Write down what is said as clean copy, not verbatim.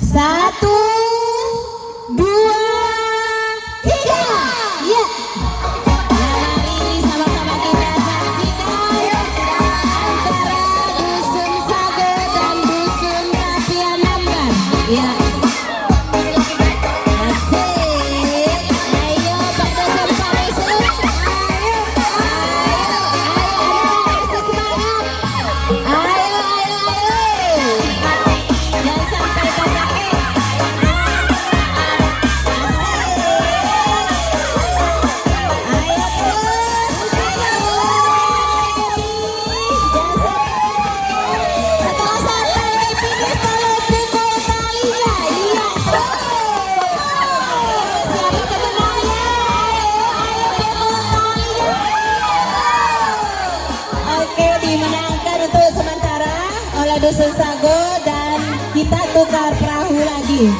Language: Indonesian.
Satu, dua, tiga. Ya. Mari sama-sama kita saksikan antara Dusun Sago dan Dusun Kapian Namban. Ya. Dusun Sago dan kita tukar perahu lagi.